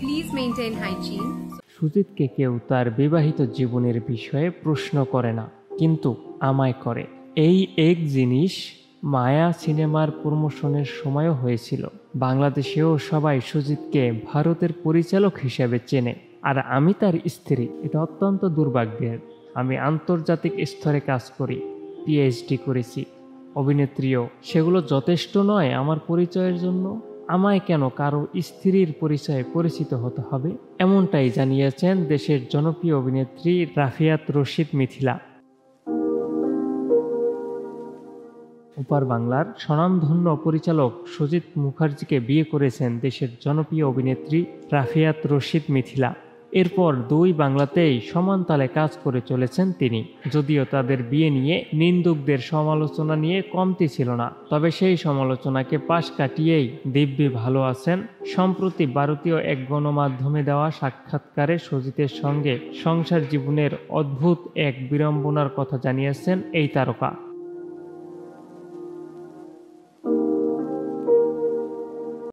Please maintain hygiene. সুজিতকে কেউ তার বিবাহিত জীবনের বিষয়ে প্রশ্ন করে না, কিন্তু আমায় করে। এই এক জিনিস মায়া সিনেমার প্রমোশনের সময়ও হয়েছিল। বাংলাদেশেও সবাই সুজিতকে ভারতের পরিচালক হিসেবে চেনে, আর আমি তার স্ত্রী। এটা অত্যন্ত দুর্ভাগ্যের। আমি আন্তর্জাতিক স্তরে কাজ করি, পিএইচডি করেছি, অভিনেত্রীও। সেগুলো যথেষ্ট নয় আমার পরিচয়ের জন্য? আমায় কেন কারো স্ত্রীর পরিচয়ে পরিচিত হতে হবে? এমনটাই জানিয়েছেন দেশের জনপ্রিয় অভিনেত্রী রাফিয়াত রশিদ মিথিলা। ওপার বাংলার স্বনামধন্য পরিচালক সুজিত মুখার্জিকে বিয়ে করেছেন দেশের জনপ্রিয় অভিনেত্রী রাফিয়াত রশিদ মিথিলা। এরপর দুই বাংলাতেই সমান তালে কাজ করে চলেছেন তিনি। যদিও তাদের বিয়ে নিয়ে নিন্দুকদের সমালোচনা নিয়ে কমতি ছিল না, তবে সেই সমালোচনাকে পাশ কাটিয়েই দিব্যি ভালো আছেন। সম্প্রতি ভারতীয় এক গণমাধ্যমে দেওয়া সাক্ষাৎকারে সুজিতের সঙ্গে সংসার জীবনের অদ্ভুত এক বিড়ম্বনার কথা জানিয়েছেন এই তারকা।